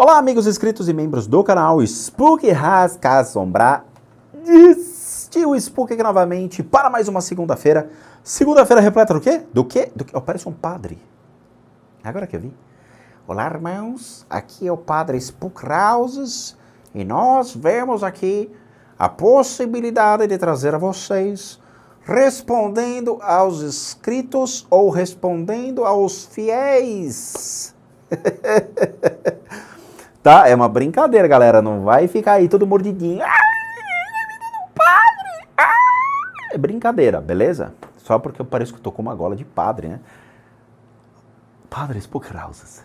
Olá, amigos inscritos e membros do canal Spook Rasca Assombrar. O Spook aqui novamente para mais uma segunda-feira. Segunda-feira repleta do quê? Do quê? Oh, parece um padre. Agora que eu vi. Olá, irmãos. Aqui é o padre Spook Houses e nós vemos aqui a possibilidade de trazer a vocês respondendo aos inscritos ou respondendo aos fiéis. Tá? É uma brincadeira, galera. Não vai ficar aí todo mordidinho. Padre! É brincadeira, beleza? Só porque eu pareço que eu tô com uma gola de padre, né? Padre Spook Houses.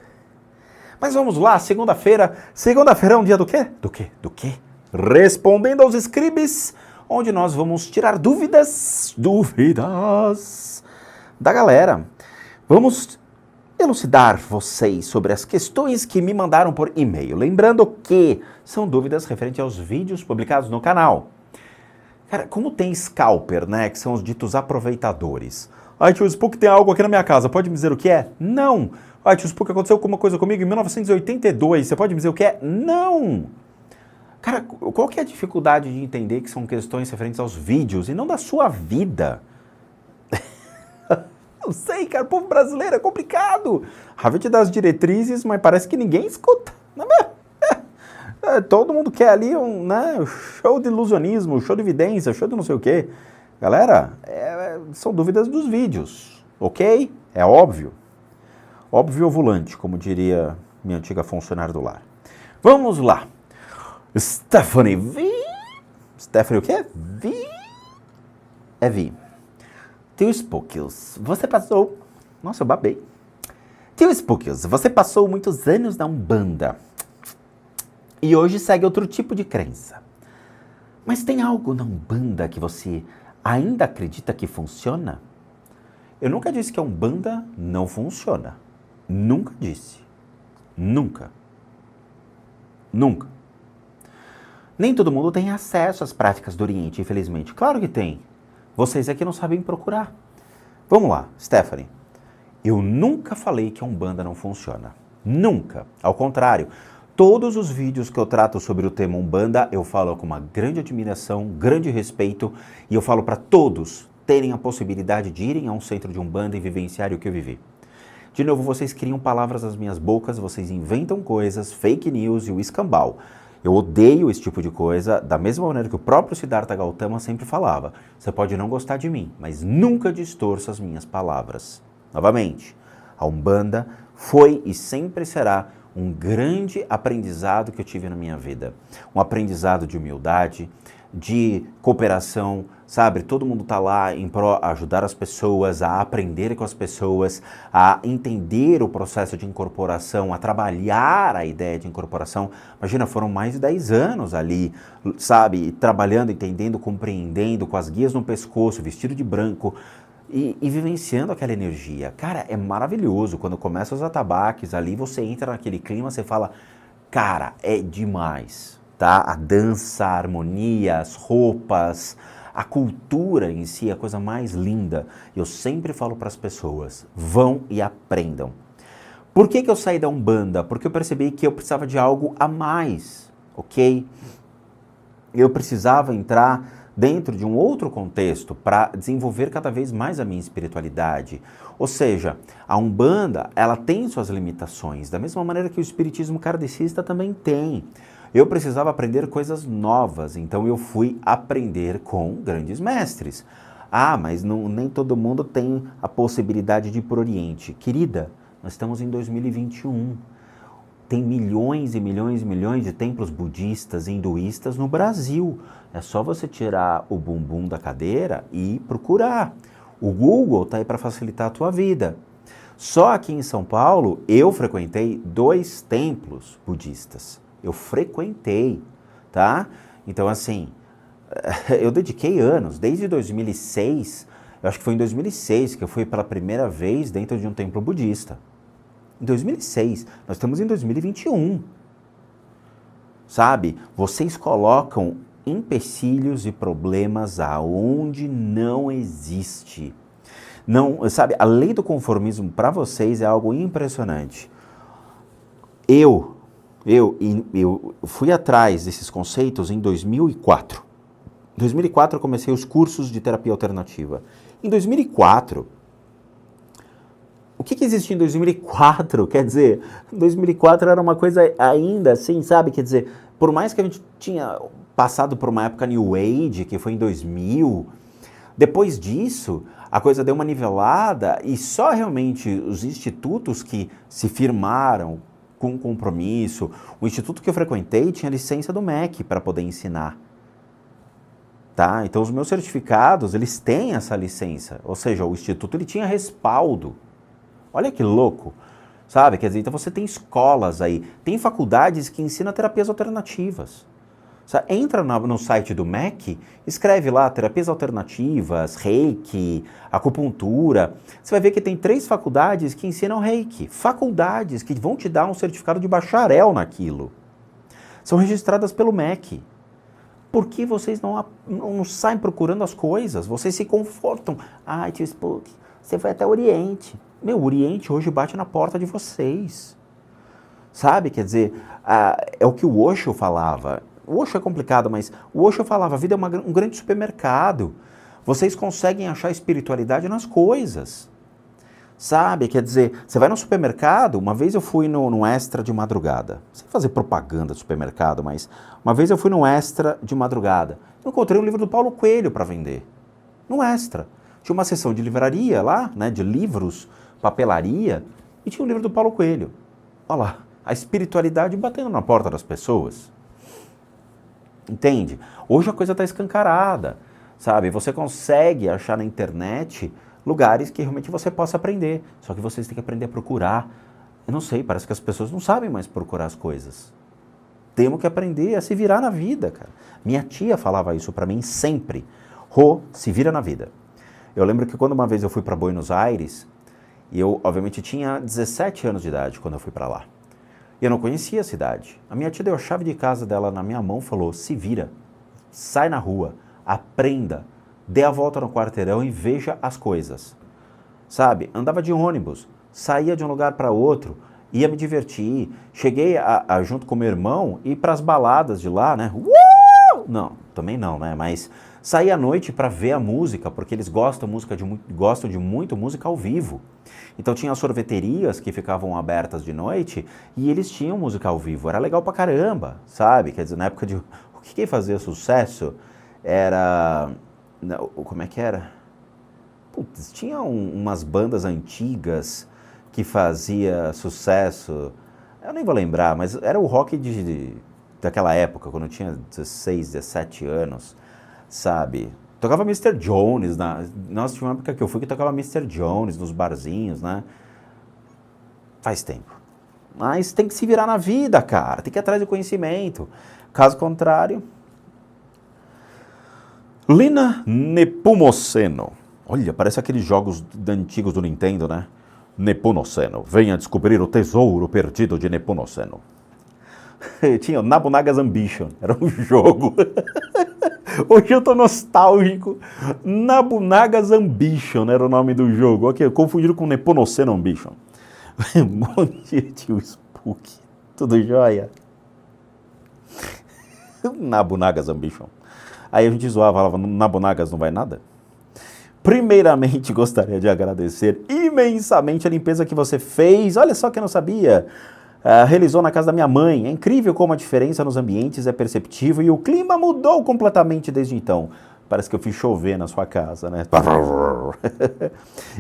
Mas vamos lá, segunda-feira. Segunda-feira é um dia do quê? Do quê? Do quê? Respondendo aos scribes, onde nós vamos tirar dúvidas da galera. Vamos elucidar vocês sobre as questões que me mandaram por e-mail. Lembrando que são dúvidas referentes aos vídeos publicados no canal. Cara, como tem scalper, né, que são os ditos aproveitadores. Ai, tio Spook, tem algo aqui na minha casa, pode me dizer o que é? Não. Ai, tio Spook, aconteceu alguma coisa comigo em 1982, você pode me dizer o que é? Não. Cara, qual que é a dificuldade de entender que são questões referentes aos vídeos e não da sua vida? Não sei, cara, o povo brasileiro é complicado. A gente dá as diretrizes, mas parece que ninguém escuta. Todo mundo quer ali um show de ilusionismo, show de evidência, show de não sei o quê. Galera, são dúvidas dos vídeos, ok? É óbvio. Óbvio ovulante, como diria minha antiga funcionária do lar. Vamos lá. Stephanie V. Stephanie o quê? V. É V. Tio Spookies, você passou... Nossa, eu babei. Tio Spookies, você passou muitos anos na Umbanda. E hoje segue outro tipo de crença. Mas tem algo na Umbanda que você ainda acredita que funciona? Eu nunca disse que a Umbanda não funciona. Nunca disse. Nunca. Nunca. Nem todo mundo tem acesso às práticas do Oriente, infelizmente. Claro que tem. Vocês aqui não sabem procurar. Vamos lá, Stephanie. Eu nunca falei que a Umbanda não funciona. Nunca. Ao contrário, todos os vídeos que eu trato sobre o tema Umbanda, eu falo com uma grande admiração, grande respeito, e eu falo para todos terem a possibilidade de irem a um centro de Umbanda e vivenciar o que eu vivi. De novo, vocês criam palavras nas minhas bocas, vocês inventam coisas, fake news e o escambau. Eu odeio esse tipo de coisa, da mesma maneira que o próprio Siddhartha Gautama sempre falava. Você pode não gostar de mim, mas nunca distorça as minhas palavras. Novamente, a Umbanda foi e sempre será um grande aprendizado que eu tive na minha vida. Um aprendizado de humildade, de cooperação, sabe? Todo mundo tá lá em pró ajudar as pessoas, a aprender com as pessoas, a entender o processo de incorporação, a trabalhar a ideia de incorporação. Imagina, foram mais de 10 anos ali, sabe? Trabalhando, entendendo, compreendendo, com as guias no pescoço, vestido de branco e vivenciando aquela energia. Cara, é maravilhoso. Quando começa os atabaques ali, você entra naquele clima, você fala, cara, é demais. Tá? A dança, a harmonia, as roupas, a cultura em si é a coisa mais linda. Eu sempre falo para as pessoas, vão e aprendam. Por que eu saí da Umbanda? Porque eu percebi que eu precisava de algo a mais, ok? Eu precisava entrar dentro de um outro contexto para desenvolver cada vez mais a minha espiritualidade. Ou seja, a Umbanda, ela tem suas limitações, da mesma maneira que o espiritismo kardecista também tem. Eu precisava aprender coisas novas, então eu fui aprender com grandes mestres. Ah, mas nem todo mundo tem a possibilidade de ir para o Oriente. Querida, nós estamos em 2021. Tem milhões e milhões e milhões de templos budistas e hinduístas no Brasil. É só você tirar o bumbum da cadeira e procurar. O Google está aí para facilitar a tua vida. Só aqui em São Paulo, eu frequentei 2 templos budistas. Eu frequentei, tá? Então, assim, eu dediquei anos, desde 2006, eu acho que foi em 2006 que eu fui pela primeira vez dentro de um templo budista. Em 2006, nós estamos em 2021. Sabe? Vocês colocam empecilhos e problemas aonde não existe. Não, sabe, a lei do conformismo para vocês é algo impressionante. Eu Eu fui atrás desses conceitos em 2004. Em 2004 eu comecei os cursos de terapia alternativa. Em 2004, o que existia em 2004? Quer dizer, 2004 era uma coisa ainda assim, sabe? Quer dizer, por mais que a gente tinha passado por uma época New Age, que foi em 2000, depois disso, a coisa deu uma nivelada e só realmente os institutos que se firmaram com compromisso, o instituto que eu frequentei tinha licença do MEC para poder ensinar. Tá? Então os meus certificados, eles têm essa licença, ou seja, o instituto ele tinha respaldo. Olha que louco, sabe? Quer dizer, então você tem escolas aí, tem faculdades que ensinam terapias alternativas. Você entra no site do MEC, escreve lá terapias alternativas, reiki, acupuntura. Você vai ver que tem 3 faculdades que ensinam reiki. Faculdades que vão te dar um certificado de bacharel naquilo. São registradas pelo MEC. Por que vocês não saem procurando as coisas? Vocês se confortam. Ai, tio Spook, você foi até o Oriente. Meu, o Oriente hoje bate na porta de vocês. Sabe? Quer dizer, é o que o Osho falava. O Osho é complicado, mas o Osho falava, a vida é um grande supermercado. Vocês conseguem achar espiritualidade nas coisas. Sabe? Quer dizer, você vai no supermercado, uma vez eu fui no Extra de madrugada. Sem fazer propaganda do supermercado, mas uma vez eu fui no Extra de madrugada. Eu encontrei um livro do Paulo Coelho para vender. No Extra. Tinha uma seção de livraria lá, né, de livros, papelaria, e tinha um livro do Paulo Coelho. Olha lá, a espiritualidade batendo na porta das pessoas. Entende? Hoje a coisa está escancarada, sabe? Você consegue achar na internet lugares que realmente você possa aprender. Só que vocês têm que aprender a procurar. Eu não sei, parece que as pessoas não sabem mais procurar as coisas. Temos que aprender a se virar na vida, cara. Minha tia falava isso para mim sempre. Rô, se vira na vida. Eu lembro que quando uma vez eu fui para Buenos Aires, e eu, obviamente, tinha 17 anos de idade quando eu fui para lá. E eu não conhecia a cidade. A minha tia deu a chave de casa dela na minha mão e falou, se vira, sai na rua, aprenda, dê a volta no quarteirão e veja as coisas. Sabe? Andava de ônibus, saía de um lugar para outro, ia me divertir. Cheguei junto com meu irmão, ir para as baladas de lá, né? Não, também não, né? Mas saí à noite para ver a música, porque eles gostam de muito música ao vivo. Então tinha sorveterias que ficavam abertas de noite e eles tinham música ao vivo. Era legal pra caramba, sabe? Quer dizer, na época de... O que fazia sucesso era... Como é que era? Putz, tinha umas bandas antigas que fazia sucesso. Eu nem vou lembrar, mas era o rock daquela época, quando eu tinha 16, 17 anos, sabe? Tocava Mr. Jones, nossa, tinha uma época que eu fui que tocava Mr. Jones nos barzinhos, né? Faz tempo. Mas tem que se virar na vida, cara, tem que ir atrás do conhecimento. Caso contrário... Lina Nepomuceno. Olha, parece aqueles jogos antigos do Nintendo, né? Nepomuceno, venha descobrir o tesouro perdido de Nepomuceno. Tinha o Nabunaga's Ambition, era um jogo. Hoje eu tô nostálgico. Nabunaga's Ambition era o nome do jogo. Ok, confundido com Nepomuceno Ambition. Bom dia, tio Spook. Tudo jóia? Nabunaga's Ambition. Aí a gente zoava, falava, Nabunagas não vai nada? Primeiramente, gostaria de agradecer imensamente a limpeza que você fez. Olha só que eu não sabia. Realizou na casa da minha mãe. É incrível como a diferença nos ambientes é perceptível e o clima mudou completamente desde então. Parece que eu fiz chover na sua casa, né?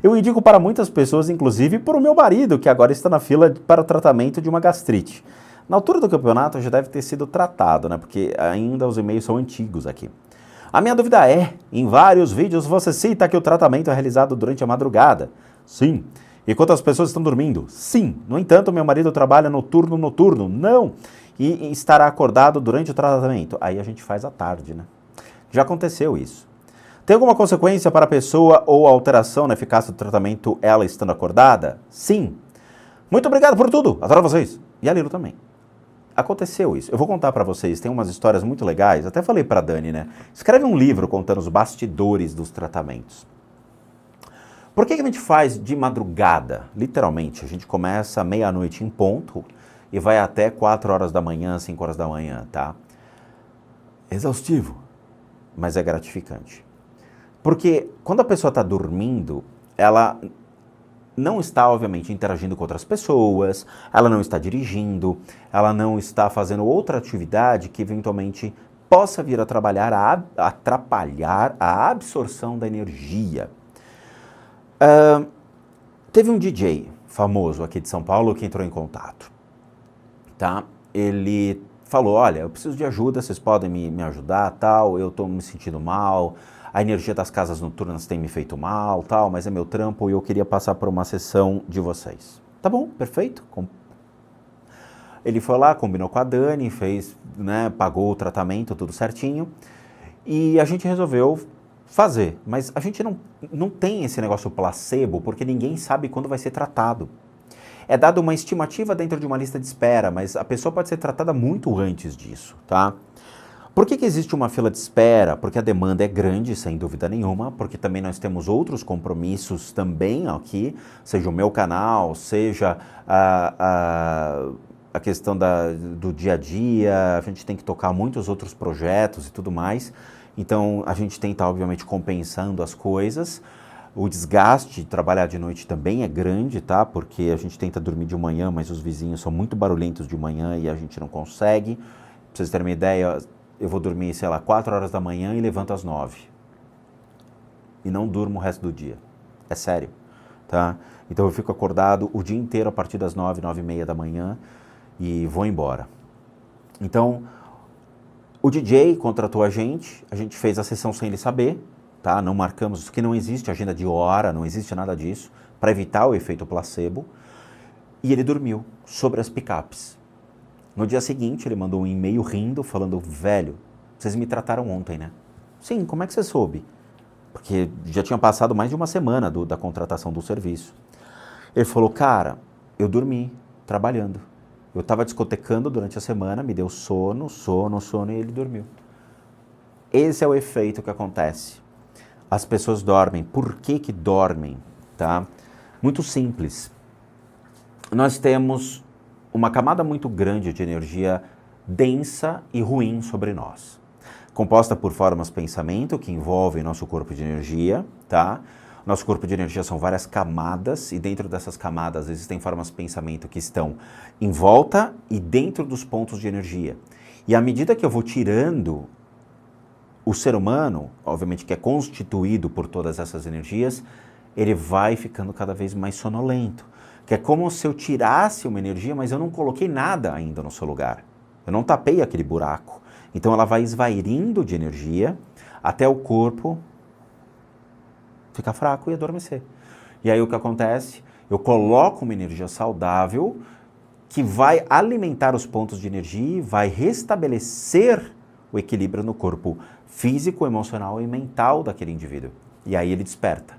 Eu indico para muitas pessoas, inclusive para o meu marido, que agora está na fila para o tratamento de uma gastrite. Na altura do campeonato já deve ter sido tratado, né? Porque ainda os e-mails são antigos aqui. A minha dúvida é, em vários vídeos você cita que o tratamento é realizado durante a madrugada. Sim. E quantas pessoas estão dormindo? Sim. No entanto, meu marido trabalha noturno. Não. E estará acordado durante o tratamento. Aí a gente faz à tarde, né? Já aconteceu isso. Tem alguma consequência para a pessoa ou alteração na eficácia do tratamento ela estando acordada? Sim. Muito obrigado por tudo. Adoro vocês. E a Lilo também. Aconteceu isso. Eu vou contar para vocês, tem umas histórias muito legais. Até falei para Dani, né? Escreve um livro contando os bastidores dos tratamentos. Por que a gente faz de madrugada? Literalmente, a gente começa meia-noite em ponto e vai até 4 horas da manhã, 5 horas da manhã, tá? Exaustivo, mas é gratificante. Porque quando a pessoa está dormindo, ela não está, obviamente, interagindo com outras pessoas, ela não está dirigindo, ela não está fazendo outra atividade que eventualmente possa vir a atrapalhar a absorção da energia. Teve um DJ famoso aqui de São Paulo que entrou em contato, tá? Ele falou, olha, eu preciso de ajuda, vocês podem me ajudar, tal, eu estou me sentindo mal, a energia das casas noturnas tem me feito mal, tal, mas é meu trampo e eu queria passar por uma sessão de vocês. Tá bom, perfeito. Ele foi lá, combinou com a Dani, fez, né, pagou o tratamento, tudo certinho, e a gente resolveu fazer. Mas a gente não tem esse negócio placebo, porque ninguém sabe quando vai ser tratado. É dada uma estimativa dentro de uma lista de espera, mas a pessoa pode ser tratada muito antes disso, tá? Por que existe uma fila de espera? Porque a demanda é grande, sem dúvida nenhuma, porque também nós temos outros compromissos também aqui, seja o meu canal, seja a questão do dia a dia, a gente tem que tocar muitos outros projetos e tudo mais, então a gente tem que estar, obviamente, compensando as coisas. O desgaste de trabalhar de noite também é grande, tá? Porque a gente tenta dormir de manhã, mas os vizinhos são muito barulhentos de manhã e a gente não consegue. Pra vocês terem uma ideia, eu vou dormir, sei lá, 4 horas da manhã e levanto às 9. E não durmo o resto do dia. É sério, tá? Então eu fico acordado o dia inteiro a partir das 9, 9h30 da manhã e vou embora. Então, o DJ contratou a gente fez a sessão sem ele saber, tá? Não marcamos, que não existe agenda de hora, não existe nada disso, para evitar o efeito placebo. E ele dormiu sobre as picapes. No dia seguinte, ele mandou um e-mail rindo, falando, velho, vocês me trataram ontem, né? Sim, como é que você soube? Porque já tinha passado mais de uma semana da contratação do serviço. Ele falou, cara, eu dormi trabalhando. Eu estava discotecando durante a semana, me deu sono e ele dormiu. Esse é o efeito que acontece. As pessoas dormem. Por que dormem? Tá? Muito simples. Nós temos uma camada muito grande de energia densa e ruim sobre nós. Composta por formas de pensamento que envolvem nosso corpo de energia, tá? Nosso corpo de energia são várias camadas e dentro dessas camadas existem formas de pensamento que estão em volta e dentro dos pontos de energia. E à medida que eu vou tirando o ser humano, obviamente que é constituído por todas essas energias, ele vai ficando cada vez mais sonolento. Que é como se eu tirasse uma energia, mas eu não coloquei nada ainda no seu lugar. Eu não tapei aquele buraco. Então ela vai esvairindo de energia até o corpo ficar fraco e adormecer. E aí o que acontece? Eu coloco uma energia saudável que vai alimentar os pontos de energia e vai restabelecer o equilíbrio no corpo físico, emocional e mental daquele indivíduo. E aí ele desperta.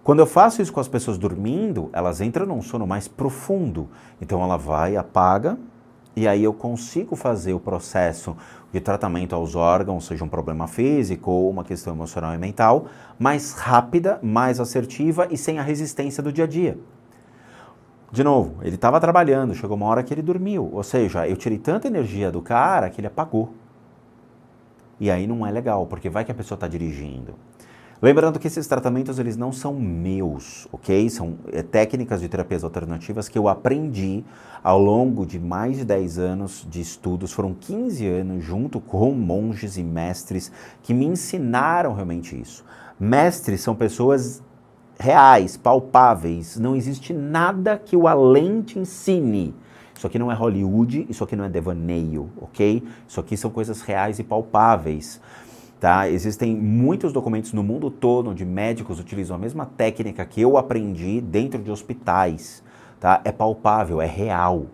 Quando eu faço isso com as pessoas dormindo, elas entram num sono mais profundo. Então ela vai, apaga, e aí eu consigo fazer o processo de tratamento aos órgãos, seja um problema físico ou uma questão emocional e mental, mais rápida, mais assertiva e sem a resistência do dia a dia. De novo, ele estava trabalhando, chegou uma hora que ele dormiu. Ou seja, eu tirei tanta energia do cara que ele apagou. E aí não é legal, porque vai que a pessoa está dirigindo. Lembrando que esses tratamentos, eles não são meus, ok? São técnicas de terapias alternativas que eu aprendi ao longo de mais de 10 anos de estudos. Foram 15 anos junto com monges e mestres que me ensinaram realmente isso. Mestres são pessoas reais, palpáveis. Não existe nada que o além te ensine. Isso aqui não é Hollywood, isso aqui não é devaneio, ok? Isso aqui são coisas reais e palpáveis. Tá? Existem muitos documentos no mundo todo onde médicos utilizam a mesma técnica que eu aprendi dentro de hospitais. Tá? É palpável, é real.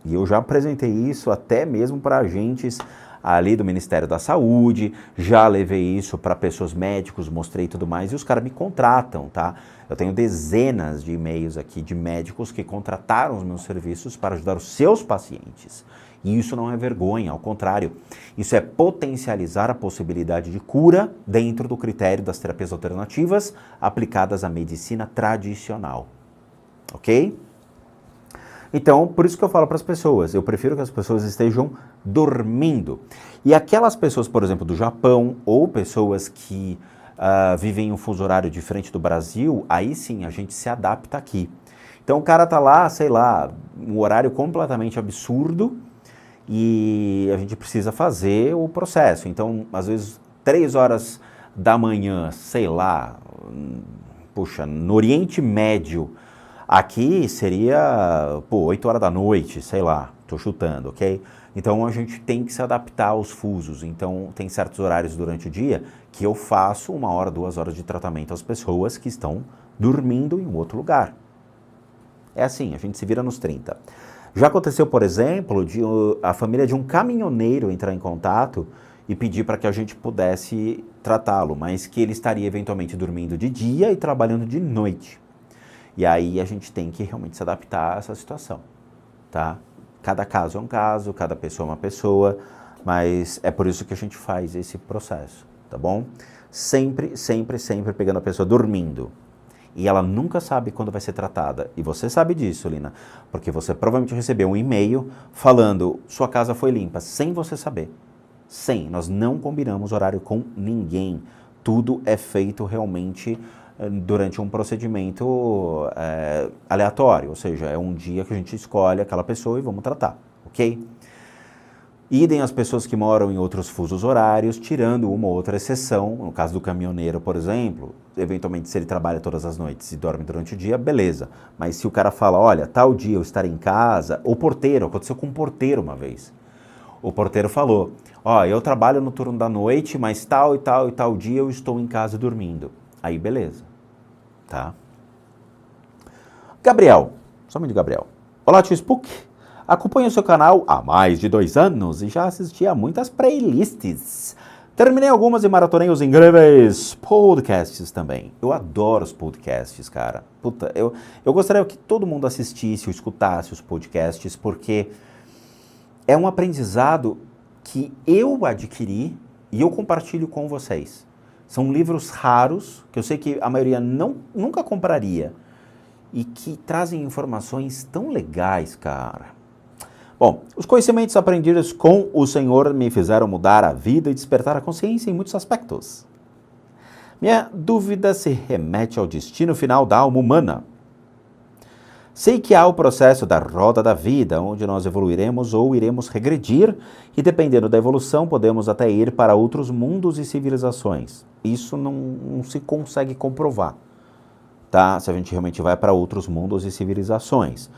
E eu já apresentei isso até mesmo para agentes ali do Ministério da Saúde, já levei isso para pessoas médicos, mostrei tudo mais, e os caras me contratam, tá? Eu tenho dezenas de e-mails aqui de médicos que contrataram os meus serviços para ajudar os seus pacientes. E isso não é vergonha, ao contrário, isso é potencializar a possibilidade de cura dentro do critério das terapias alternativas aplicadas à medicina tradicional, ok? Então, por isso que eu falo para as pessoas, eu prefiro que as pessoas estejam dormindo. E aquelas pessoas, por exemplo, do Japão, ou pessoas que vivem em um fuso horário diferente do Brasil, aí sim a gente se adapta aqui. Então o cara tá lá, sei lá, um horário completamente absurdo e a gente precisa fazer o processo. Então, às vezes, 3 horas da manhã, sei lá, puxa, no Oriente Médio, aqui seria, 8 horas da noite, sei lá, tô chutando, ok? Então a gente tem que se adaptar aos fusos. Então tem certos horários durante o dia que eu faço 1 hora, 2 horas de tratamento às pessoas que estão dormindo em um outro lugar. É assim, a gente se vira nos 30. Já aconteceu, por exemplo, de a família de um caminhoneiro entrar em contato e pedir para que a gente pudesse tratá-lo, mas que ele estaria eventualmente dormindo de dia e trabalhando de noite. E aí a gente tem que realmente se adaptar a essa situação, tá? Cada caso é um caso, cada pessoa é uma pessoa, mas é por isso que a gente faz esse processo, tá bom? Sempre, sempre, sempre pegando a pessoa dormindo. E ela nunca sabe quando vai ser tratada. E você sabe disso, Lina, porque você provavelmente recebeu um e-mail falando sua casa foi limpa, sem você saber. Sem, nós não combinamos horário com ninguém. Tudo é feito realmente durante um procedimento aleatório, ou seja, é um dia que a gente escolhe aquela pessoa e vamos tratar, ok? Idem as pessoas que moram em outros fusos horários, tirando uma ou outra exceção, no caso do caminhoneiro, por exemplo, eventualmente se ele trabalha todas as noites e dorme durante o dia, beleza, mas se o cara fala, olha, tal dia eu estarei em casa, o porteiro, aconteceu com um porteiro uma vez, o porteiro falou, ó, eu trabalho no turno da noite, mas tal e tal e tal dia eu estou em casa dormindo, aí beleza. Tá? Gabriel, somente Gabriel. Olá, tio Spook. Acompanho o seu canal há mais de 2 anos e já assisti a muitas playlists. Terminei algumas e maratonei os incríveis podcasts também. Eu adoro os podcasts, cara. Puta, eu gostaria que todo mundo assistisse ou escutasse os podcasts, porque é um aprendizado que eu adquiri e eu compartilho com vocês. São livros raros, que eu sei que a maioria nunca compraria, e que trazem informações tão legais, cara. Bom, os conhecimentos aprendidos com o Senhor me fizeram mudar a vida e despertar a consciência em muitos aspectos. Minha dúvida se remete ao destino final da alma humana. Sei que há o processo da roda da vida, onde nós evoluiremos ou iremos regredir, e dependendo da evolução, podemos até ir para outros mundos e civilizações. Isso não se consegue comprovar, tá? Se a gente realmente vai para outros mundos e civilizações.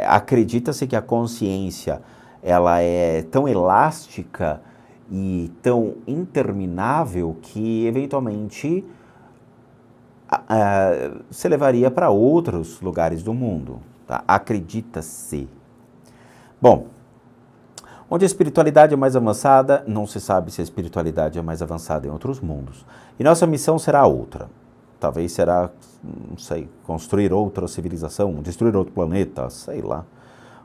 Acredita-se que a consciência ela é tão elástica e tão interminável que, eventualmente, se levaria para outros lugares do mundo. Tá? Acredita-se. Bom, onde a espiritualidade é mais avançada, não se sabe se a espiritualidade é mais avançada em outros mundos. E nossa missão será outra. Talvez será, não sei, construir outra civilização, destruir outro planeta, sei lá.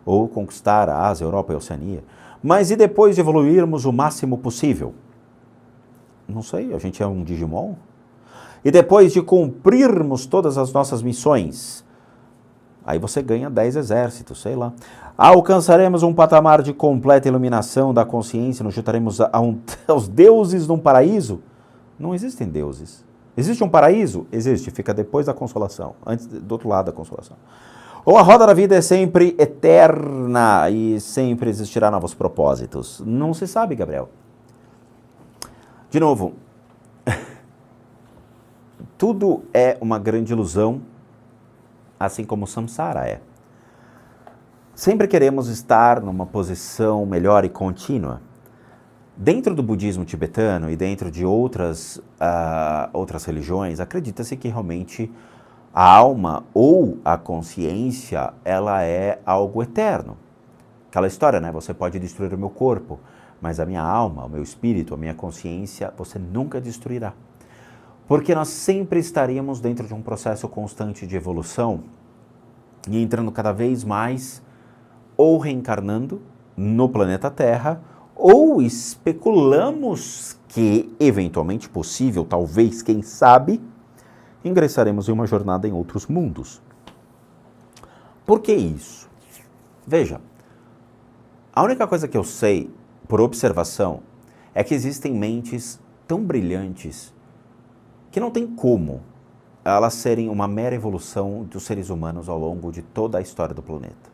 Ou conquistar a Ásia, a Europa e a Oceania. Mas e depois de evoluirmos o máximo possível? Não sei, a gente é um Digimon? E depois de cumprirmos todas as nossas missões, aí você ganha 10 exércitos, sei lá. Alcançaremos um patamar de completa iluminação da consciência, nos juntaremos aos deuses num paraíso? Não existem deuses. Existe um paraíso? Existe, fica depois da consolação, antes do outro lado da consolação. Ou a roda da vida é sempre eterna e sempre existirá novos propósitos? Não se sabe, Gabriel. De novo, tudo é uma grande ilusão, assim como o samsara é. Sempre queremos estar numa posição melhor e contínua. Dentro do budismo tibetano e dentro de outras religiões, acredita-se que realmente a alma ou a consciência, ela é algo eterno. Aquela história, né? Você pode destruir o meu corpo, mas a minha alma, o meu espírito, a minha consciência, você nunca destruirá. Porque nós sempre estaríamos dentro de um processo constante de evolução e entrando cada vez mais ou reencarnando no planeta Terra ou especulamos que, eventualmente possível, talvez, quem sabe, ingressaremos em uma jornada em outros mundos. Por que isso? Veja, a única coisa que eu sei, por observação, é que existem mentes tão brilhantes que não tem como elas serem uma mera evolução dos seres humanos ao longo de toda a história do planeta.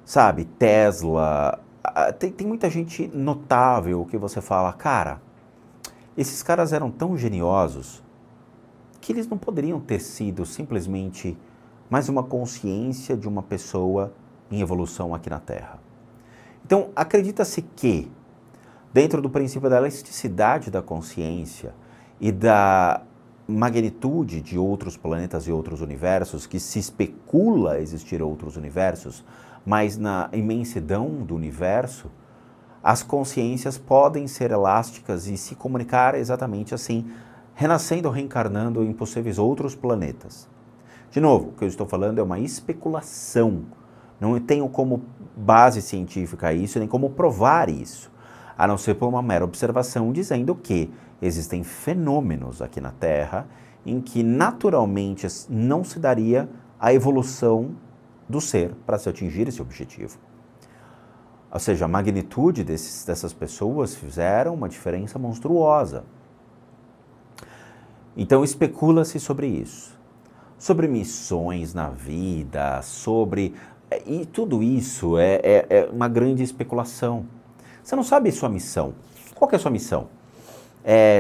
Sabe, Tesla, tem muita gente notável que você fala, cara, esses caras eram tão geniosos que eles não poderiam ter sido simplesmente mais uma consciência de uma pessoa em evolução aqui na Terra. Então, acredita-se que, dentro do princípio da elasticidade da consciência e da magnitude de outros planetas e outros universos, que se especula existir outros universos, mas na imensidão do universo, as consciências podem ser elásticas e se comunicar exatamente assim, renascendo ou reencarnando em possíveis outros planetas. De novo, o que eu estou falando é uma especulação. Não tenho como base científica isso, nem como provar isso, a não ser por uma mera observação dizendo que existem fenômenos aqui na Terra em que naturalmente não se daria a evolução do ser para se atingir esse objetivo. Ou seja, a magnitude dessas pessoas fizeram uma diferença monstruosa. Então especula-se sobre isso, sobre missões na vida, sobre... E tudo isso é uma grande especulação. Você não sabe sua missão. Qual que é a sua missão?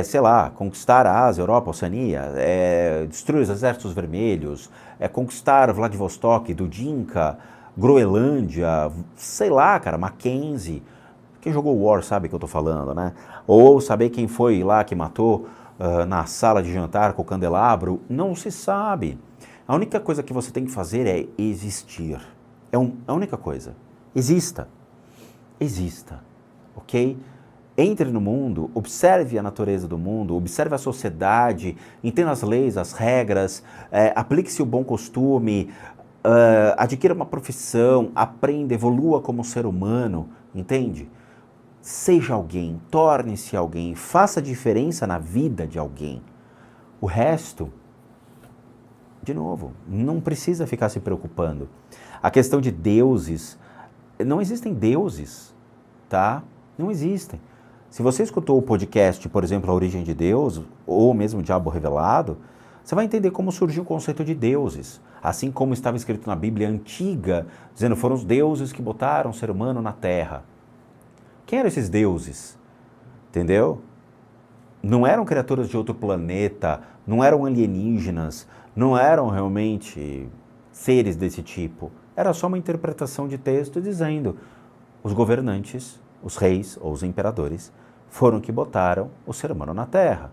Sei lá, conquistar a Ásia, Europa, Oceania, destruir os exércitos vermelhos, conquistar Vladivostok, Dudinka, Groenlândia, sei lá, cara, Mackenzie. Quem jogou War sabe o que eu tô falando, né? Ou saber quem foi lá que matou na sala de jantar com o candelabro, não se sabe. A única coisa que você tem que fazer é existir. A única coisa. Exista. Exista. Ok? Entre no mundo, observe a natureza do mundo, observe a sociedade, entenda as leis, as regras, aplique-se o bom costume, adquira uma profissão, aprenda, evolua como ser humano, entende? Seja alguém, torne-se alguém, faça diferença na vida de alguém. O resto, de novo, não precisa ficar se preocupando. A questão de deuses, não existem deuses, tá? Não existem. Se você escutou o podcast, por exemplo, A Origem de Deus, ou mesmo o Diabo Revelado, você vai entender como surgiu o conceito de deuses. Assim como estava escrito na Bíblia antiga, dizendo foram os deuses que botaram o ser humano na Terra. Quem eram esses deuses? Entendeu? Não eram criaturas de outro planeta, não eram alienígenas, não eram realmente seres desse tipo. Era só uma interpretação de texto dizendo os governantes, os reis ou os imperadores foram que botaram o ser humano na Terra,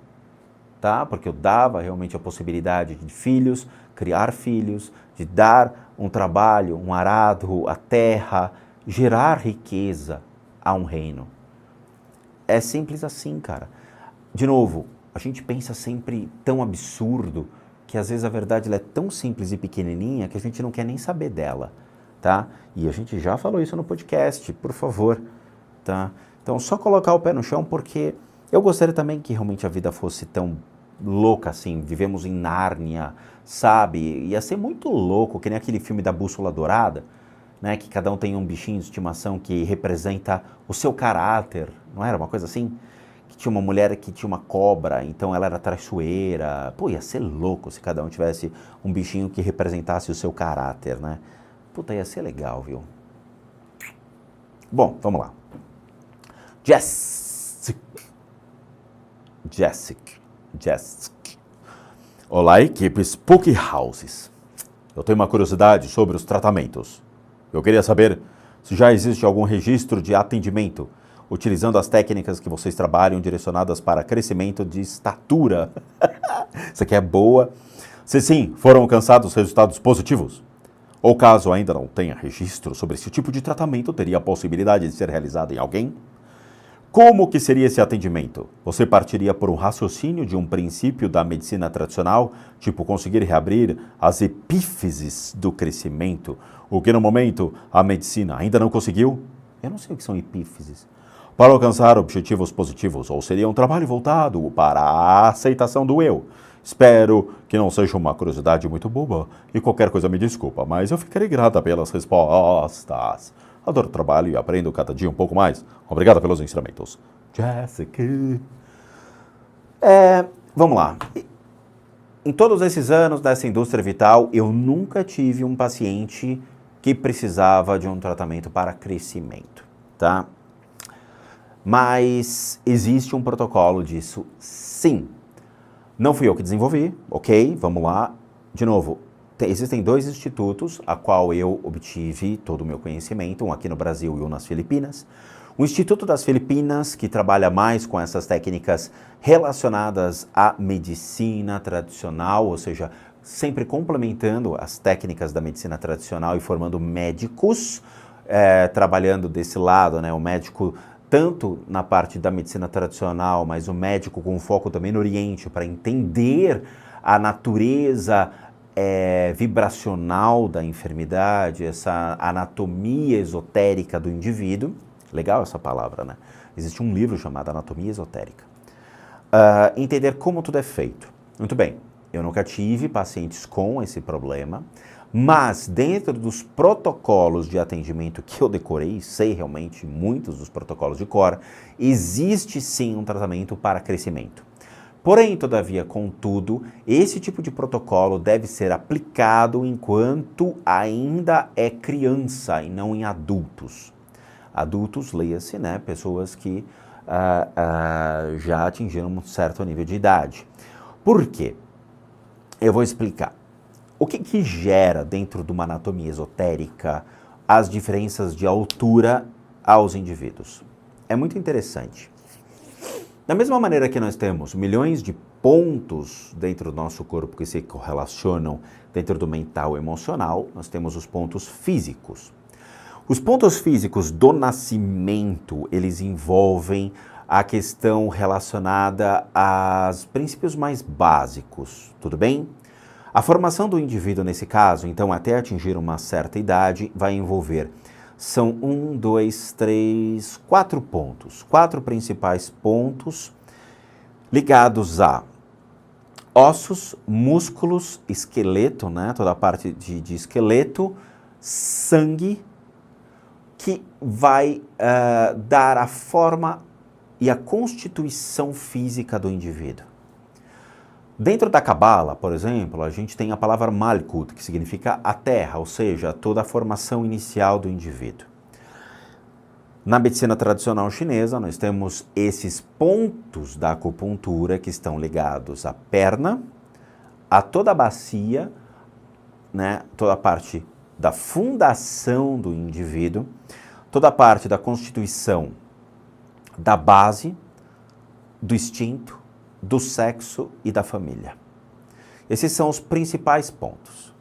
tá? Porque eu dava realmente a possibilidade de filhos, criar filhos, de dar um trabalho, um arado, a terra, gerar riqueza a um reino. É simples assim, cara. De novo, a gente pensa sempre tão absurdo que às vezes a verdade ela é tão simples e pequenininha que a gente não quer nem saber dela, tá? E a gente já falou isso no podcast, por favor, tá? Então, só colocar o pé no chão, porque eu gostaria também que realmente a vida fosse tão louca assim, vivemos em Nárnia, sabe? Ia ser muito louco, que nem aquele filme da Bússola Dourada, né? Que cada um tem um bichinho de estimação que representa o seu caráter, não era uma coisa assim? Que tinha uma mulher que tinha uma cobra, então ela era traiçoeira. Pô, ia ser louco se cada um tivesse um bichinho que representasse o seu caráter, né? Puta, ia ser legal, viu? Bom, vamos lá. Jessica. Olá, equipe Spooky Houses. Eu tenho uma curiosidade sobre os tratamentos. Eu queria saber se já existe algum registro de atendimento utilizando as técnicas que vocês trabalham direcionadas para crescimento de estatura. Isso aqui é boa. Se sim, foram alcançados resultados positivos? Ou caso ainda não tenha registro sobre esse tipo de tratamento, teria a possibilidade de ser realizado em alguém? Como que seria esse atendimento? Você partiria por um raciocínio de um princípio da medicina tradicional, tipo conseguir reabrir as epífises do crescimento, o que no momento a medicina ainda não conseguiu? Eu não sei o que são epífises. Para alcançar objetivos positivos, ou seria um trabalho voltado para a aceitação do eu, Espero que não seja uma curiosidade muito boba e qualquer coisa me desculpa, mas eu ficarei grata pelas respostas. Adoro o trabalho e aprendo cada dia um pouco mais. Obrigado pelos ensinamentos. Jessica. Vamos lá. Em todos esses anos dessa indústria vital, eu nunca tive um paciente que precisava de um tratamento para crescimento, tá? Mas existe um protocolo disso, sim. Não fui eu que desenvolvi, ok? Vamos lá. De novo, existem 2 institutos a qual eu obtive todo o meu conhecimento, um aqui no Brasil e um nas Filipinas. O Instituto das Filipinas, que trabalha mais com essas técnicas relacionadas à medicina tradicional, ou seja, sempre complementando as técnicas da medicina tradicional e formando médicos, trabalhando desse lado, né? O médico tanto na parte da medicina tradicional, mas o médico com foco também no Oriente, para entender a natureza vibracional da enfermidade, essa anatomia esotérica do indivíduo. Legal essa palavra, né? Existe um livro chamado Anatomia Esotérica. Entender como tudo é feito. Muito bem, eu nunca tive pacientes com esse problema, mas dentro dos protocolos de atendimento que eu decorei, sei realmente muitos dos protocolos de cor, existe sim um tratamento para crescimento. Porém, todavia, contudo, esse tipo de protocolo deve ser aplicado enquanto ainda é criança e não em adultos. Adultos, leia-se, né, pessoas que já atingiram um certo nível de idade. Por quê? Eu vou explicar. O que gera dentro de uma anatomia esotérica as diferenças de altura aos indivíduos? É muito interessante. Da mesma maneira que nós temos milhões de pontos dentro do nosso corpo que se correlacionam dentro do mental e emocional, nós temos os pontos físicos. Os pontos físicos do nascimento, eles envolvem a questão relacionada aos princípios mais básicos, tudo bem? A formação do indivíduo nesse caso, então, até atingir uma certa idade, vai envolver, são 4 pontos, 4 principais pontos ligados a ossos, músculos, esqueleto, né, toda a parte de esqueleto, sangue, que vai dar a forma e a constituição física do indivíduo. Dentro da Cabala, por exemplo, a gente tem a palavra Malkut, que significa a terra, ou seja, toda a formação inicial do indivíduo. Na medicina tradicional chinesa, nós temos esses pontos da acupuntura que estão ligados à perna, a toda a bacia, né, toda a parte da fundação do indivíduo, toda a parte da constituição da base, do instinto, do sexo e da família. Esses são os principais pontos.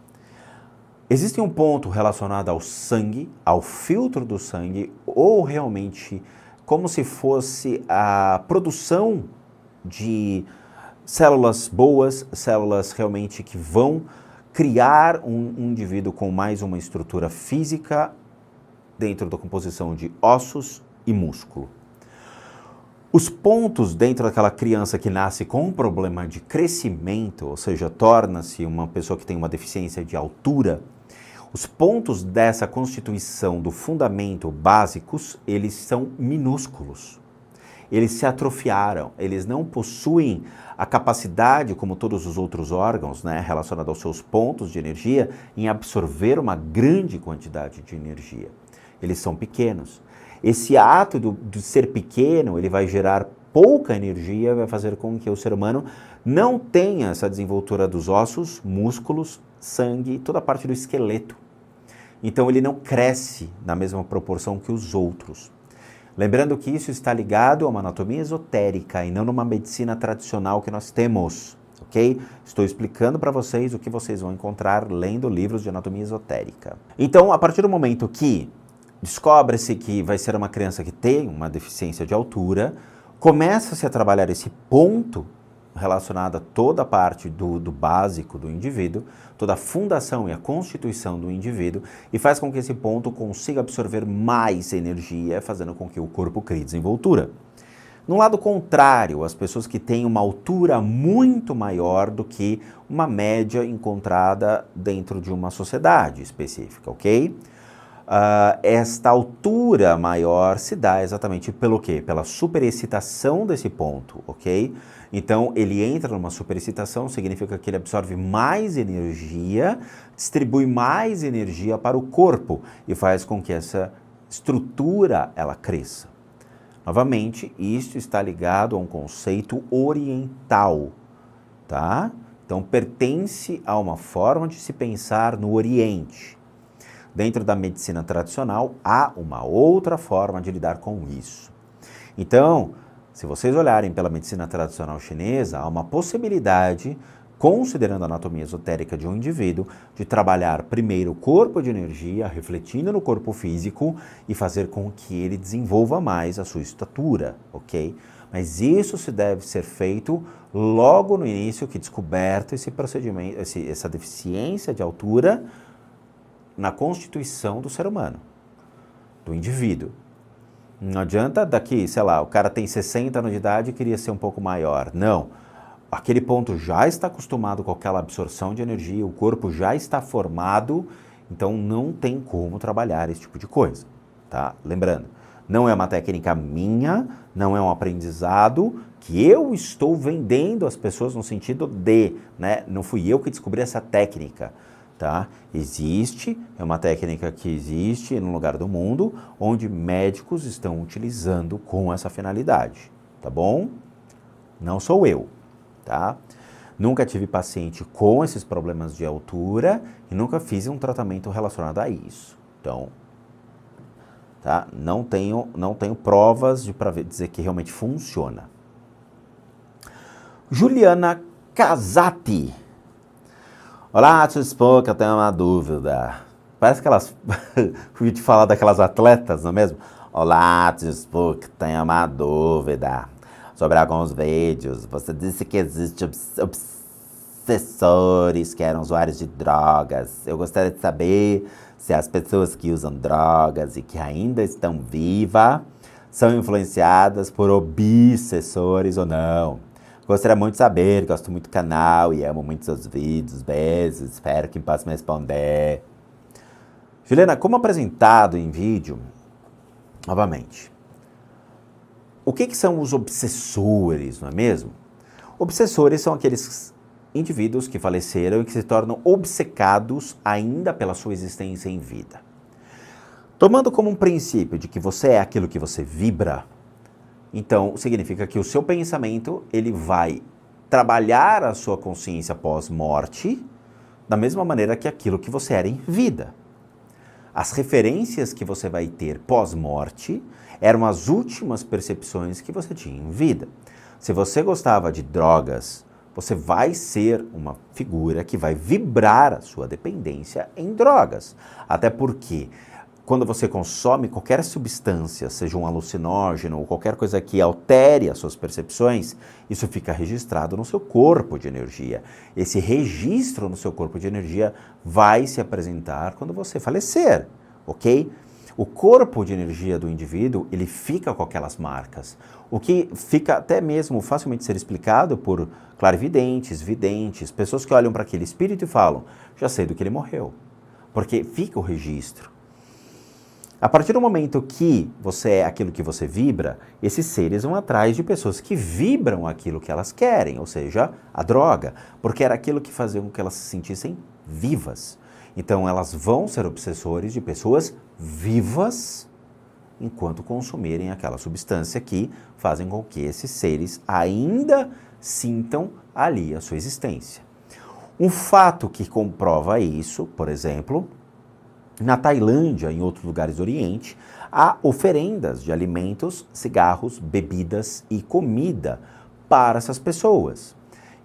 Existe um ponto relacionado ao sangue, ao filtro do sangue, ou realmente como se fosse a produção de células boas, células realmente que vão criar um indivíduo com mais uma estrutura física dentro da composição de ossos e músculo. Os pontos dentro daquela criança que nasce com um problema de crescimento, ou seja, torna-se uma pessoa que tem uma deficiência de altura, os pontos dessa constituição do fundamento básicos, eles são minúsculos. Eles se atrofiaram, eles não possuem a capacidade, como todos os outros órgãos, né, relacionados aos seus pontos de energia, em absorver uma grande quantidade de energia. Eles são pequenos. Esse ato de ser pequeno, ele vai gerar pouca energia, vai fazer com que o ser humano não tenha essa desenvoltura dos ossos, músculos, sangue, toda a parte do esqueleto. Então ele não cresce na mesma proporção que os outros. Lembrando que isso está ligado a uma anatomia esotérica e não numa medicina tradicional que nós temos, ok? Estou explicando para vocês o que vocês vão encontrar lendo livros de anatomia esotérica. Então, a partir do momento que descobre-se que vai ser uma criança que tem uma deficiência de altura, começa-se a trabalhar esse ponto relacionado a toda a parte do básico do indivíduo, toda a fundação e a constituição do indivíduo, e faz com que esse ponto consiga absorver mais energia, fazendo com que o corpo crie desenvoltura. No lado contrário, as pessoas que têm uma altura muito maior do que uma média encontrada dentro de uma sociedade específica, ok? Esta altura maior se dá exatamente pelo quê? Pela superexcitação desse ponto, ok? Então, ele entra numa superexcitação, significa que ele absorve mais energia, distribui mais energia para o corpo e faz com que essa estrutura ela cresça. Novamente, isso está ligado a um conceito oriental, tá? Então, pertence a uma forma de se pensar no Oriente. Dentro da medicina tradicional, há uma outra forma de lidar com isso. Então, se vocês olharem pela medicina tradicional chinesa, há uma possibilidade, considerando a anatomia esotérica de um indivíduo, de trabalhar primeiro o corpo de energia, refletindo no corpo físico e fazer com que ele desenvolva mais a sua estatura, ok? Mas isso se deve ser feito logo no início que descoberto esse procedimento, essa deficiência de altura na constituição do ser humano, do indivíduo. Não adianta daqui, sei lá, o cara tem 60 anos de idade e queria ser um pouco maior. Não. Aquele ponto já está acostumado com aquela absorção de energia, o corpo já está formado, então não tem como trabalhar esse tipo de coisa, tá? Lembrando, não é uma técnica minha, não é um aprendizado que eu estou vendendo às pessoas no sentido de, né? Não fui eu que descobri essa técnica, tá? Existe, é uma técnica que existe no lugar do mundo, onde médicos estão utilizando com essa finalidade, tá bom? Não sou eu. Tá? Nunca tive paciente com esses problemas de altura e nunca fiz um tratamento relacionado a isso. Então, tá? Não tenho provas para dizer que realmente funciona. Juliana Casati. Olá, Tio, eu tenho uma dúvida. Parece que elas... Fui te falar daquelas atletas, não é mesmo? Olá, Tio, tenho uma dúvida sobre alguns vídeos. Você disse que existem obsessores que eram usuários de drogas. Eu gostaria de saber se as pessoas que usam drogas e que ainda estão vivas são influenciadas por obsessores ou não. Gostaria muito de saber, gosto muito do canal e amo muito seus vídeos. Beijos, espero que possa me responder. Juliana, como apresentado em vídeo, novamente, o que são os obsessores, não é mesmo? Obsessores são aqueles indivíduos que faleceram e que se tornam obcecados ainda pela sua existência em vida. Tomando como um princípio de que você é aquilo que você vibra, então significa que o seu pensamento ele vai trabalhar a sua consciência pós-morte da mesma maneira que aquilo que você era em vida. As referências que você vai ter pós-morte eram as últimas percepções que você tinha em vida. Se você gostava de drogas, você vai ser uma figura que vai vibrar a sua dependência em drogas. Até porque, quando você consome qualquer substância, seja um alucinógeno ou qualquer coisa que altere as suas percepções, isso fica registrado no seu corpo de energia. Esse registro no seu corpo de energia vai se apresentar quando você falecer, ok? O corpo de energia do indivíduo, ele fica com aquelas marcas, o que fica até mesmo facilmente ser explicado por clarividentes, videntes, pessoas que olham para aquele espírito e falam, já sei do que ele morreu, porque fica o registro. A partir do momento que você é aquilo que você vibra, esses seres vão atrás de pessoas que vibram aquilo que elas querem, ou seja, a droga, porque era aquilo que fazia com que elas se sentissem vivas. Então elas vão ser obsessores de pessoas vivas enquanto consumirem aquela substância que fazem com que esses seres ainda sintam ali a sua existência. Um fato que comprova isso, por exemplo, na Tailândia e em outros lugares do Oriente, há oferendas de alimentos, cigarros, bebidas e comida para essas pessoas.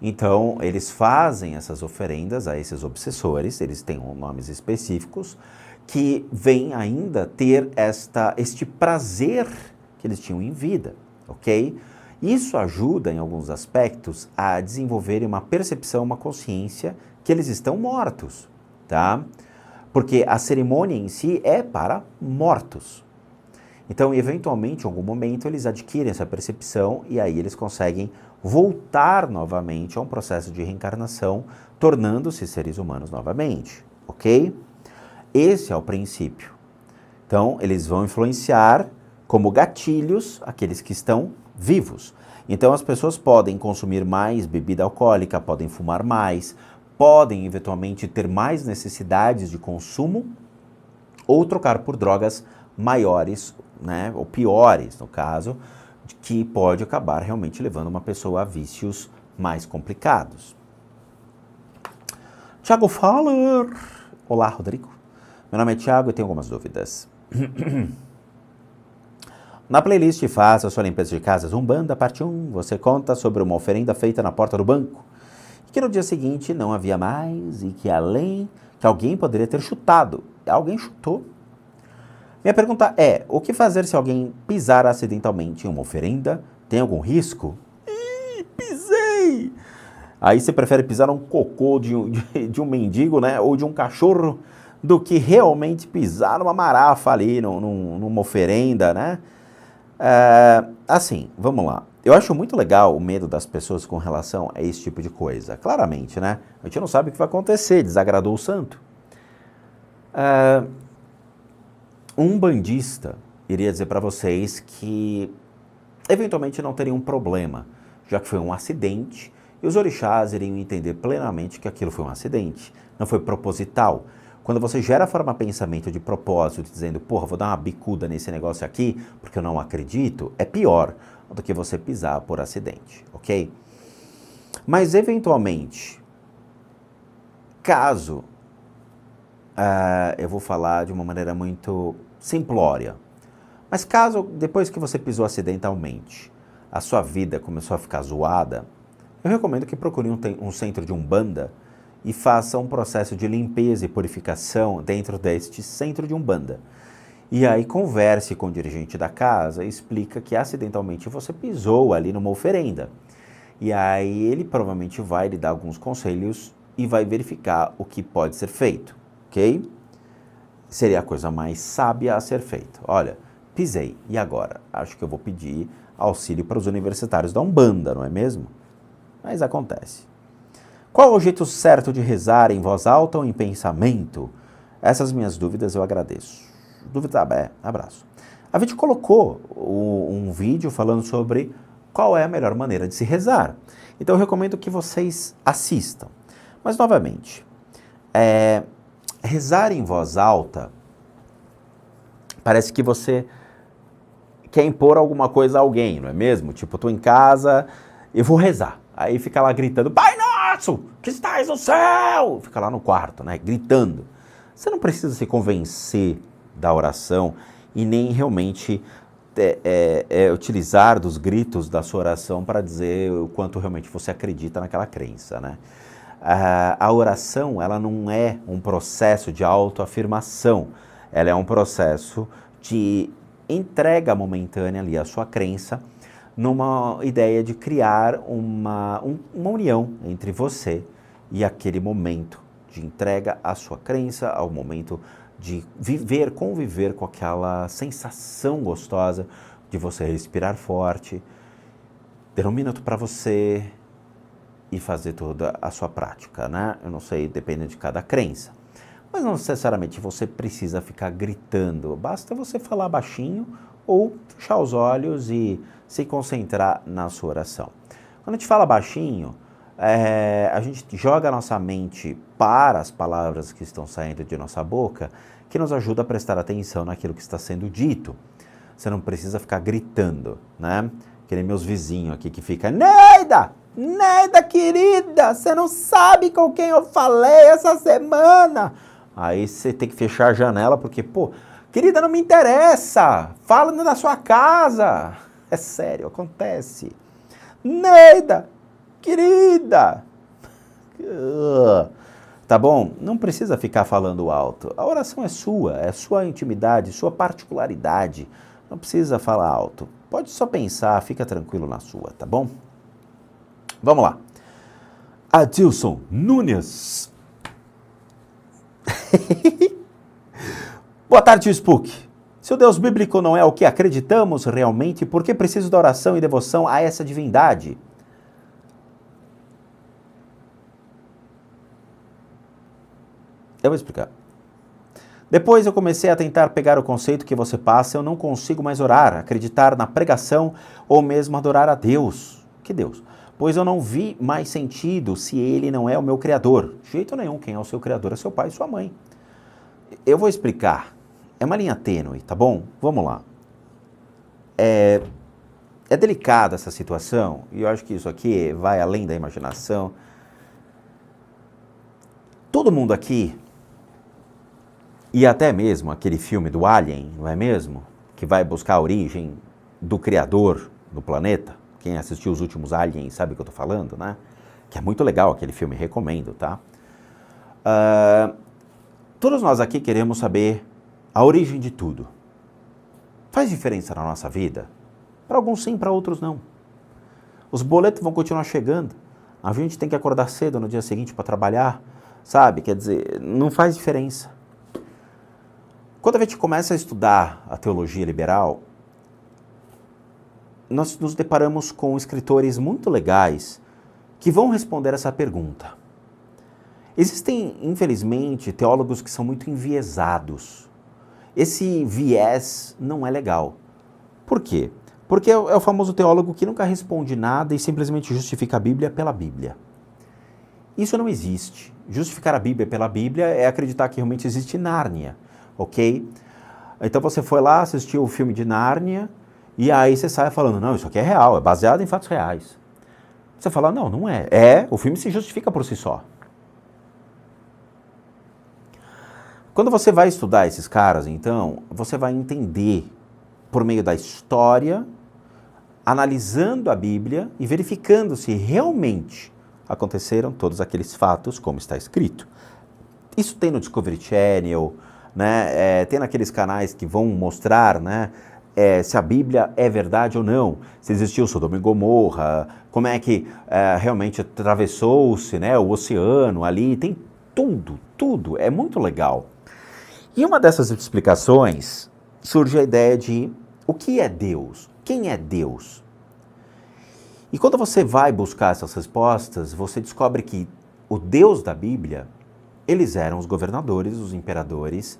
Então, eles fazem essas oferendas a esses obsessores, eles têm nomes específicos, que vêm ainda ter este prazer que eles tinham em vida, ok? Isso ajuda, em alguns aspectos, a desenvolverem uma percepção, uma consciência que eles estão mortos, tá? Porque a cerimônia em si é para mortos. Então, eventualmente, em algum momento, eles adquirem essa percepção e aí eles conseguem voltar novamente a um processo de reencarnação, tornando-se seres humanos novamente, ok? Esse é o princípio. Então, eles vão influenciar como gatilhos aqueles que estão vivos. Então, as pessoas podem consumir mais bebida alcoólica, podem fumar mais, podem eventualmente ter mais necessidades de consumo ou trocar por drogas maiores, né, ou piores, no caso, que pode acabar realmente levando uma pessoa a vícios mais complicados. Tiago Faller. Olá, Rodrigo. Meu nome é Tiago e tenho algumas dúvidas. Na playlist Faça Sua Limpeza de Casas Umbanda, parte 1, você conta sobre uma oferenda feita na porta do banco, e que no dia seguinte não havia mais e que alguém poderia ter chutado. Alguém chutou. Minha pergunta é, o que fazer se alguém pisar acidentalmente em uma oferenda? Tem algum risco? Ih, pisei! Aí você prefere pisar um cocô de um mendigo, né, ou de um cachorro, do que realmente pisar numa marafa ali, numa oferenda, né? Assim, vamos lá. Eu acho muito legal o medo das pessoas com relação a esse tipo de coisa. Claramente, né? A gente não sabe o que vai acontecer, desagradou o santo. Um bandista iria dizer para vocês que eventualmente não teria um problema, já que foi um acidente, e os orixás iriam entender plenamente que aquilo foi um acidente, não foi proposital. Quando você gera a forma pensamento de propósito, dizendo, porra, vou dar uma bicuda nesse negócio aqui, porque eu não acredito, é pior do que você pisar por acidente, ok? Mas, eventualmente, caso, eu vou falar de uma maneira muito simplória, mas caso, depois que você pisou acidentalmente, a sua vida começou a ficar zoada, eu recomendo que procure um centro de Umbanda e faça um processo de limpeza e purificação dentro deste centro de Umbanda. E aí converse com o dirigente da casa e explica que acidentalmente você pisou ali numa oferenda. E aí ele provavelmente vai lhe dar alguns conselhos e vai verificar o que pode ser feito, ok? Seria a coisa mais sábia a ser feita. Olha, pisei, e agora? Acho que eu vou pedir auxílio para os universitários da Umbanda, não é mesmo? Mas acontece. Qual é o jeito certo de rezar em voz alta ou em pensamento? Essas minhas dúvidas eu agradeço. Dúvida, abraço. A gente colocou um vídeo falando sobre qual é a melhor maneira de se rezar. Então eu recomendo que vocês assistam. Mas, novamente, rezar em voz alta parece que você quer impor alguma coisa a alguém, não é mesmo? Tipo, eu tô em casa, eu vou rezar. Aí fica lá gritando, Pai Nosso, que estás no céu! Fica lá no quarto, né, gritando. Você não precisa se convencer da oração e nem realmente utilizar dos gritos da sua oração para dizer o quanto realmente você acredita naquela crença, né? A oração, ela não é um processo de autoafirmação, ela é um processo de entrega momentânea ali à sua crença, numa ideia de criar uma união entre você e aquele momento de entrega à sua crença, ao momento de conviver com aquela sensação gostosa de você respirar forte, ter um minuto para você e fazer toda a sua prática, né? Eu não sei, depende de cada crença. Mas não necessariamente você precisa ficar gritando, basta você falar baixinho ou fechar os olhos e se concentrar na sua oração. Quando a gente fala baixinho, a gente joga a nossa mente para as palavras que estão saindo de nossa boca, que nos ajuda a prestar atenção naquilo que está sendo dito. Você não precisa ficar gritando, né? Que nem meus vizinhos aqui que ficam, Neida! Neida, querida, você não sabe com quem eu falei essa semana. Aí você tem que fechar a janela porque, pô, querida, não me interessa. Fala na sua casa. É sério, acontece. Neida, querida. Tá bom? Não precisa ficar falando alto. A oração é sua intimidade, sua particularidade. Não precisa falar alto. Pode só pensar, fica tranquilo na sua, tá bom? Vamos lá. Adilson Nunes. Boa tarde, tio Spook. Se o Deus bíblico não é o que acreditamos realmente, por que preciso da oração e devoção a essa divindade? Eu vou explicar. Depois eu comecei a tentar pegar o conceito que você passa, eu não consigo mais orar, acreditar na pregação ou mesmo adorar a Deus. Que Deus? Pois eu não vi mais sentido se ele não é o meu criador. De jeito nenhum, quem é o seu criador é seu pai e sua mãe. Eu vou explicar. É uma linha tênue, tá bom? Vamos lá. É delicada essa situação, e eu acho que isso aqui vai além da imaginação. Todo mundo aqui, e até mesmo aquele filme do Alien, não é mesmo? Que vai buscar a origem do criador do planeta. Quem assistiu os últimos Aliens sabe o que eu tô falando, né? Que é muito legal aquele filme, recomendo, tá? Todos nós aqui queremos saber a origem de tudo. Faz diferença na nossa vida? Para alguns sim, para outros não. Os boletos vão continuar chegando. A gente tem que acordar cedo no dia seguinte para trabalhar, sabe? Quer dizer, não faz diferença. Quando a gente começa a estudar a teologia liberal, nós nos deparamos com escritores muito legais que vão responder essa pergunta. Existem, infelizmente, teólogos que são muito enviesados. Esse viés não é legal. Por quê? Porque é o famoso teólogo que nunca responde nada e simplesmente justifica a Bíblia pela Bíblia. Isso não existe. Justificar a Bíblia pela Bíblia é acreditar que realmente existe Nárnia, ok? Então você foi lá, assistiu o filme de Nárnia, e aí você sai falando, não, isso aqui é real, é baseado em fatos reais. Você fala, não, não é. O filme se justifica por si só. Quando você vai estudar esses caras, então, você vai entender por meio da história, analisando a Bíblia e verificando se realmente aconteceram todos aqueles fatos como está escrito. Isso tem no Discovery Channel, né? Tem naqueles canais que vão mostrar, né, se a Bíblia é verdade ou não, se existiu Sodoma e Gomorra, como é que realmente atravessou-se, né, o oceano ali, tem tudo, é muito legal. E uma dessas explicações surge a ideia de o que é Deus? Quem é Deus? E quando você vai buscar essas respostas, você descobre que o Deus da Bíblia, eles eram os governadores, os imperadores,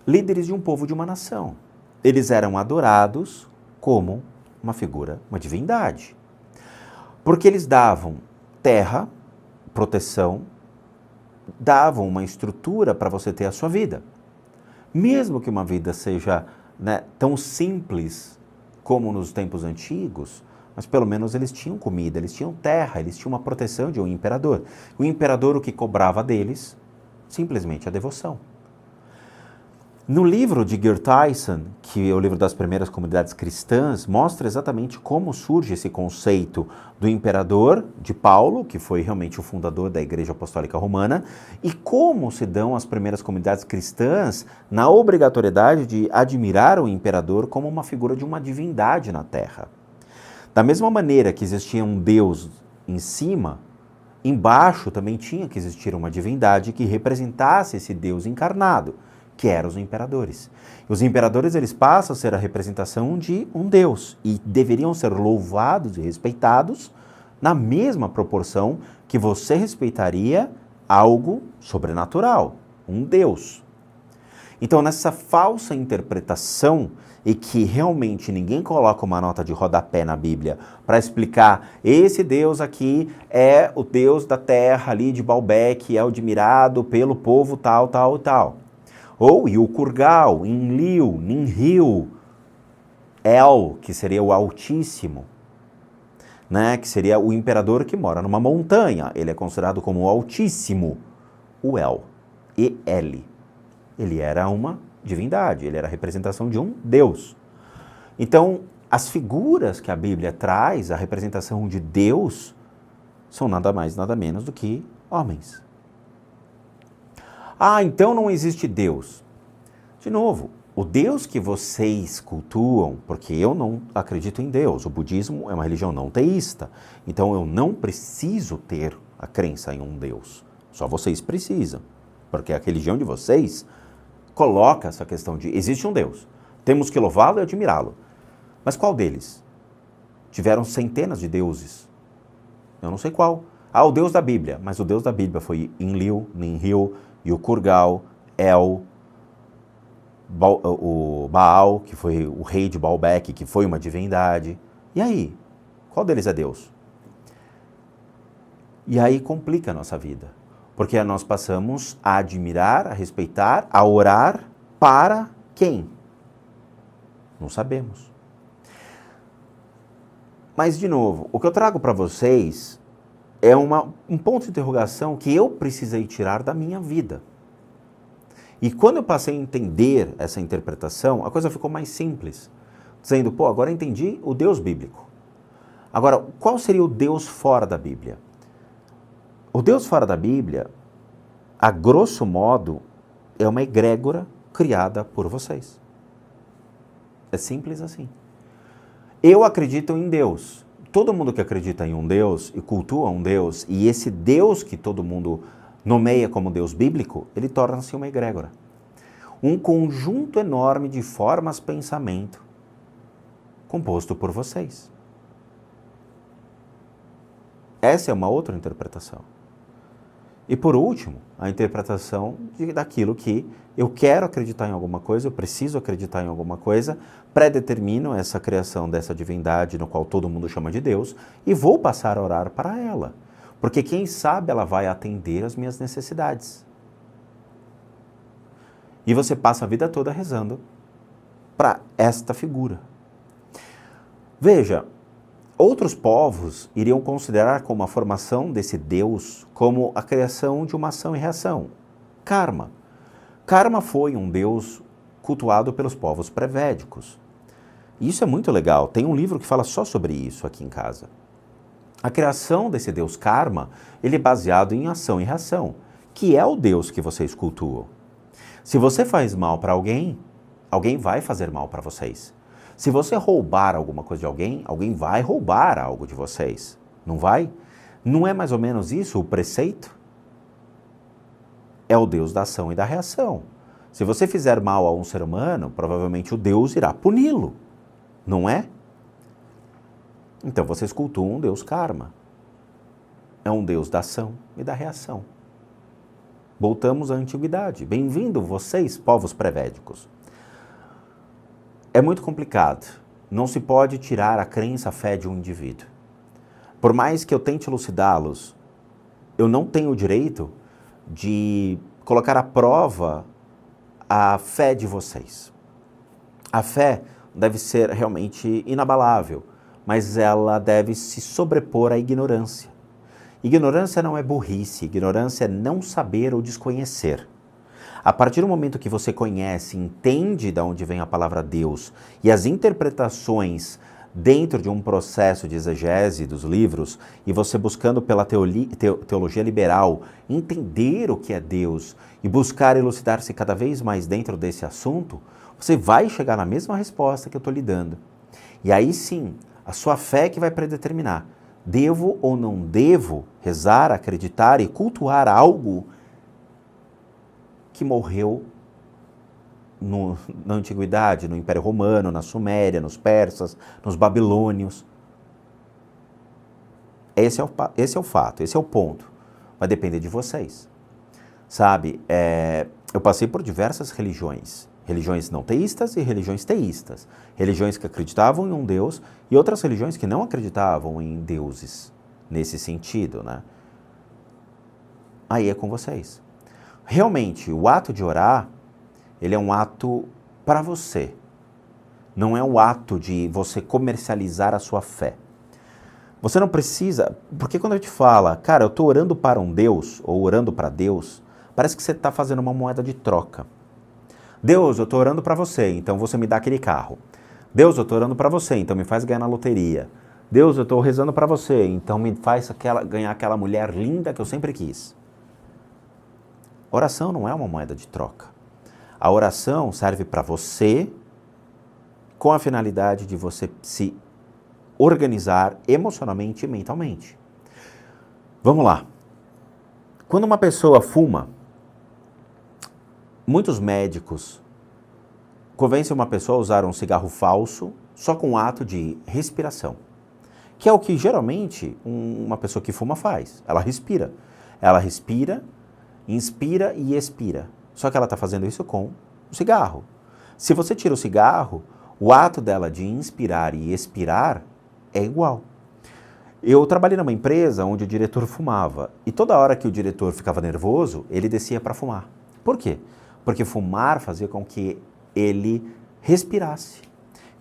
líderes de um povo, de uma nação. Eles eram adorados como uma figura, uma divindade. Porque eles davam terra, proteção, davam uma estrutura para você ter a sua vida. Mesmo que uma vida seja, né, tão simples como nos tempos antigos, mas pelo menos eles tinham comida, eles tinham terra, eles tinham uma proteção de um imperador. O imperador, o que cobrava deles? Simplesmente a devoção. No livro de Geert Tyson, que é o livro das primeiras comunidades cristãs, mostra exatamente como surge esse conceito do imperador de Paulo, que foi realmente o fundador da Igreja Apostólica Romana, e como se dão as primeiras comunidades cristãs na obrigatoriedade de admirar o imperador como uma figura de uma divindade na terra. Da mesma maneira que existia um Deus em cima, embaixo também tinha que existir uma divindade que representasse esse Deus encarnado, que eram os imperadores. Os imperadores, eles passam a ser a representação de um Deus e deveriam ser louvados e respeitados na mesma proporção que você respeitaria algo sobrenatural, um Deus. Então, nessa falsa interpretação, e que realmente ninguém coloca uma nota de rodapé na Bíblia para explicar, esse Deus aqui é o Deus da terra ali de Baalbek, é admirado pelo povo tal. Ou Ilkurgal, Enlil, Ninril, El, que seria o Altíssimo, né? Que seria o imperador que mora numa montanha. Ele é considerado como o Altíssimo, o El, E-L. Ele era uma divindade, ele era a representação de um Deus. Então, as figuras que a Bíblia traz, a representação de Deus, são nada mais, nada menos do que homens. Ah, então não existe Deus. De novo, o Deus que vocês cultuam, porque eu não acredito em Deus, o budismo é uma religião não teísta, então eu não preciso ter a crença em um Deus. Só vocês precisam, porque a religião de vocês coloca essa questão de existe um Deus. Temos que louvá-lo e admirá-lo. Mas qual deles? Tiveram centenas de deuses. Eu não sei qual. Ah, o Deus da Bíblia. Mas o Deus da Bíblia foi Enlil, Ninril, Yukurgal, El, o Baal, que foi o rei de Baalbek, que foi uma divindade. E aí? Qual deles é Deus? E aí complica a nossa vida. Porque nós passamos a admirar, a respeitar, a orar para quem? Não sabemos. Mas, de novo, o que eu trago para vocês é um ponto de interrogação que eu precisei tirar da minha vida. E quando eu passei a entender essa interpretação, a coisa ficou mais simples. Dizendo, pô, agora eu entendi o Deus bíblico. Agora, qual seria o Deus fora da Bíblia? O Deus fora da Bíblia, a grosso modo, é uma egrégora criada por vocês. É simples assim. Eu acredito em Deus. Todo mundo que acredita em um Deus e cultua um Deus, e esse Deus que todo mundo nomeia como Deus bíblico, ele torna-se uma egrégora. Um conjunto enorme de formas de pensamento composto por vocês. Essa é uma outra interpretação. E por último, a interpretação daquilo que eu quero acreditar em alguma coisa, eu preciso acreditar em alguma coisa, predetermino essa criação dessa divindade no qual todo mundo chama de Deus e vou passar a orar para ela. Porque quem sabe ela vai atender às minhas necessidades. E você passa a vida toda rezando para esta figura. Veja, outros povos iriam considerar como a formação desse Deus como a criação de uma ação e reação. Karma. Karma foi um Deus cultuado pelos povos pré-védicos. Isso é muito legal. Tem um livro que fala só sobre isso aqui em casa. A criação desse Deus Karma, ele é baseado em ação e reação, que é o Deus que vocês cultuam. Se você faz mal para alguém, alguém vai fazer mal para vocês. Se você roubar alguma coisa de alguém, alguém vai roubar algo de vocês. Não vai? Não é mais ou menos isso o preceito? É o Deus da ação e da reação. Se você fizer mal a um ser humano, provavelmente o Deus irá puni-lo. Não é? Então vocês cultuam um Deus Karma. É um Deus da ação e da reação. Voltamos à antiguidade. Bem-vindo vocês, povos pré-védicos. É muito complicado. Não se pode tirar a crença, a fé de um indivíduo. Por mais que eu tente elucidá-los, eu não tenho o direito de colocar à prova a fé de vocês. A fé deve ser realmente inabalável, mas ela deve se sobrepor à ignorância. Ignorância não é burrice, ignorância é não saber ou desconhecer. A partir do momento que você conhece, entende de onde vem a palavra Deus e as interpretações dentro de um processo de exegese dos livros, e você buscando pela teologia liberal entender o que é Deus e buscar elucidar-se cada vez mais dentro desse assunto, você vai chegar na mesma resposta que eu estou lhe dando. E aí sim, a sua fé que vai predeterminar. Devo ou não devo rezar, acreditar e cultuar algo que morreu na Antiguidade, no Império Romano, na Suméria, nos persas, nos babilônios. Esse é o fato, esse é o ponto. Vai depender de vocês. Sabe, eu passei por diversas religiões. Religiões não teístas e religiões teístas. Religiões que acreditavam em um Deus e outras religiões que não acreditavam em deuses, nesse sentido, né? Aí é com vocês. Realmente, o ato de orar, ele é um ato para você. Não é um ato de você comercializar a sua fé. Você não precisa... Porque quando a gente fala, cara, eu estou orando para um Deus, ou orando para Deus, parece que você está fazendo uma moeda de troca. Deus, eu estou orando para você, então você me dá aquele carro. Deus, eu estou orando para você, então me faz ganhar na loteria. Deus, eu estou rezando para você, então me faz ganhar aquela mulher linda que eu sempre quis. Oração não é uma moeda de troca. A oração serve para você com a finalidade de você se organizar emocionalmente e mentalmente. Vamos lá. Quando uma pessoa fuma, muitos médicos convence uma pessoa a usar um cigarro falso só com o ato de respiração, que é o que geralmente uma pessoa que fuma faz. Ela respira. Ela respira, inspira e expira. Só que ela está fazendo isso com o cigarro. Se você tira o cigarro, o ato dela de inspirar e expirar é igual. Eu trabalhei numa empresa onde o diretor fumava e toda hora que o diretor ficava nervoso, ele descia para fumar. Por quê? Porque fumar fazia com que ele respirasse.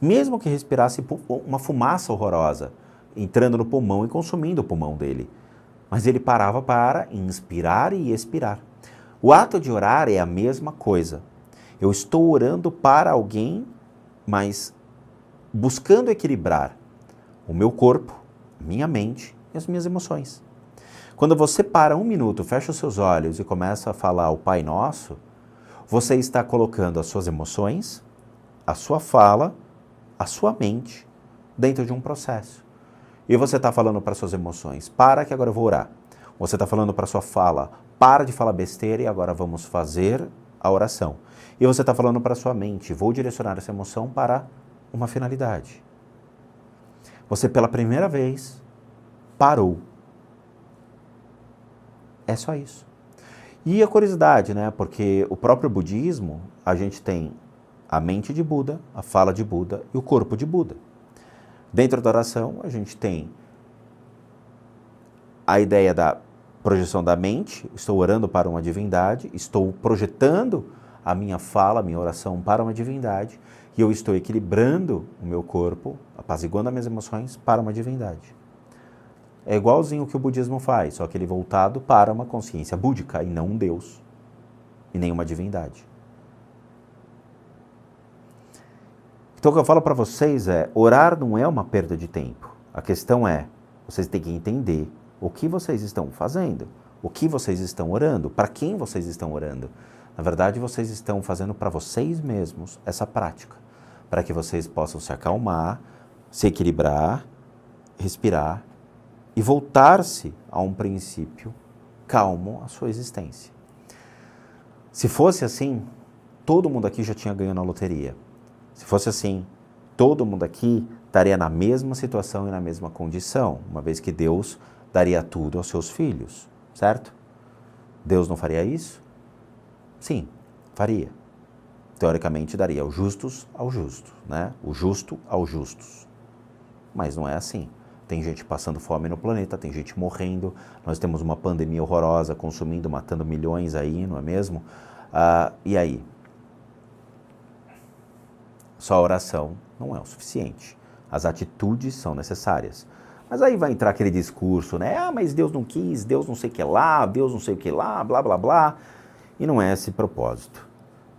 Mesmo que respirasse uma fumaça horrorosa, entrando no pulmão e consumindo o pulmão dele. Mas ele parava para inspirar e expirar. O ato de orar é a mesma coisa. Eu estou orando para alguém, mas buscando equilibrar o meu corpo, a minha mente e as minhas emoções. Quando você para um minuto, fecha os seus olhos e começa a falar o Pai Nosso, você está colocando as suas emoções, a sua fala, a sua mente dentro de um processo. E você está falando para suas emoções, para que agora eu vou orar. Você está falando para sua fala, para de falar besteira e agora vamos fazer a oração. E você está falando para sua mente, vou direcionar essa emoção para uma finalidade. Você pela primeira vez parou. É só isso. E a curiosidade, né? Porque o próprio budismo, a gente tem a mente de Buda, a fala de Buda e o corpo de Buda. Dentro da oração, a gente tem a ideia da projeção da mente, estou orando para uma divindade, estou projetando a minha fala, a minha oração para uma divindade, e eu estou equilibrando o meu corpo, apaziguando as minhas emoções para uma divindade. É igualzinho o que o budismo faz, só que ele voltado para uma consciência búdica e não um Deus, e nem uma divindade. Então o que eu falo para vocês é, orar não é uma perda de tempo. A questão é, vocês têm que entender o que vocês estão fazendo, o que vocês estão orando, para quem vocês estão orando. Na verdade, vocês estão fazendo para vocês mesmos essa prática, para que vocês possam se acalmar, se equilibrar, respirar e voltar-se a um princípio calmo à sua existência. Se fosse assim, todo mundo aqui já tinha ganho na loteria. Se fosse assim, todo mundo aqui estaria na mesma situação e na mesma condição, uma vez que Deus daria tudo aos seus filhos, certo? Deus não faria isso? Sim, faria. Teoricamente daria os justos ao justo, né? O justo aos justos. Mas não é assim. Tem gente passando fome no planeta, tem gente morrendo, nós temos uma pandemia horrorosa, consumindo, matando milhões aí, não é mesmo? E aí? Só a oração não é o suficiente. As atitudes são necessárias. Mas aí vai entrar aquele discurso, né? Ah, mas Deus não quis, Deus não sei o que lá, Deus não sei o que lá, blá, blá, blá. E não é esse propósito,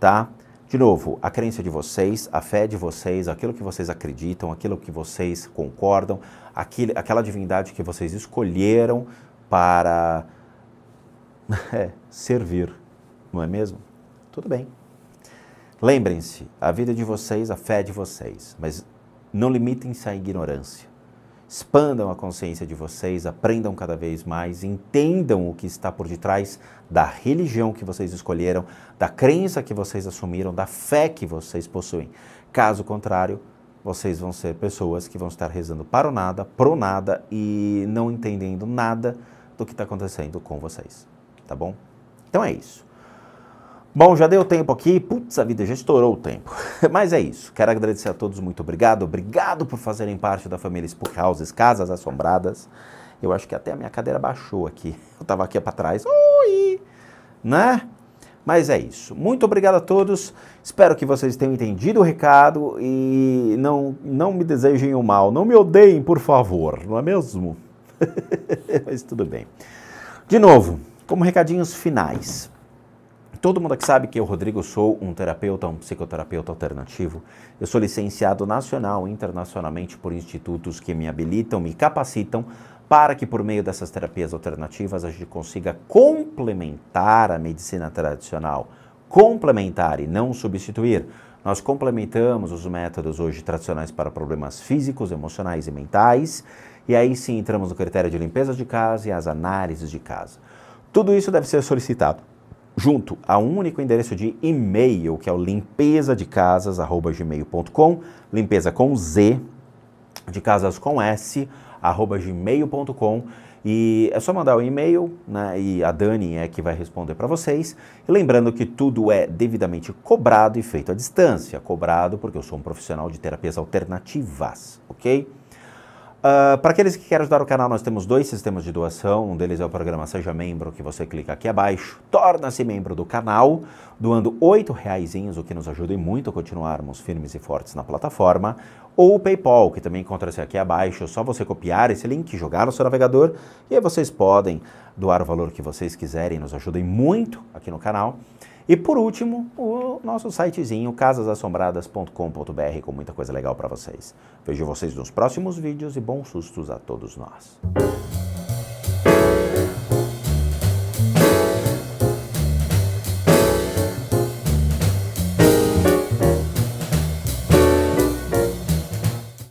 tá? De novo, a crença de vocês, a fé de vocês, aquilo que vocês acreditam, aquilo que vocês concordam, aquela divindade que vocês escolheram para servir, não é mesmo? Tudo bem. Lembrem-se, a vida de vocês, a fé de vocês, mas não limitem-se à ignorância. Expandam a consciência de vocês, aprendam cada vez mais, entendam o que está por detrás da religião que vocês escolheram, da crença que vocês assumiram, da fé que vocês possuem. Caso contrário, vocês vão ser pessoas que vão estar rezando para o nada, pro nada e não entendendo nada do que está acontecendo com vocês, tá bom? Então é isso. Bom, já deu tempo aqui, putz, a vida já estourou o tempo, mas é isso, quero agradecer a todos, muito obrigado por fazerem parte da família Spook Houses, Casas Assombradas, eu acho que até a minha cadeira baixou aqui, eu tava aqui para trás, oi, né? Mas é isso, muito obrigado a todos, espero que vocês tenham entendido o recado e não me desejem o mal, não me odeiem, por favor, não é mesmo? Mas tudo bem. De novo, como recadinhos finais. Todo mundo aqui sabe que eu, Rodrigo, sou um terapeuta, um psicoterapeuta alternativo. Eu sou licenciado nacional e internacionalmente por institutos que me habilitam, me capacitam para que por meio dessas terapias alternativas a gente consiga complementar a medicina tradicional. Complementar e não substituir. Nós complementamos os métodos hoje tradicionais para problemas físicos, emocionais e mentais. E aí sim entramos no critério de limpeza de casa e as análises de casa. Tudo isso deve ser solicitado junto a um único endereço de e-mail, que é o limpezadecasas@gmail.com, limpeza com Z, de casas com S, @gmail.com, e é só mandar o e-mail, né, e a Dani é que vai responder para vocês. E lembrando que tudo é devidamente cobrado e feito à distância. Cobrado porque eu sou um profissional de terapias alternativas, ok? Para aqueles que querem ajudar o canal, nós temos 2 sistemas de doação. Um deles é o programa Seja Membro, que você clica aqui abaixo, torna-se membro do canal, doando R$8, o que nos ajuda muito a continuarmos firmes e fortes na plataforma. Ou o PayPal, que também encontra-se aqui abaixo. É só você copiar esse link, jogar no seu navegador, e aí vocês podem doar o valor que vocês quiserem, nos ajudem muito aqui no canal. E por último, o nosso sitezinho, casasassombradas.com.br, com muita coisa legal para vocês. Vejo vocês nos próximos vídeos e bons sustos a todos nós.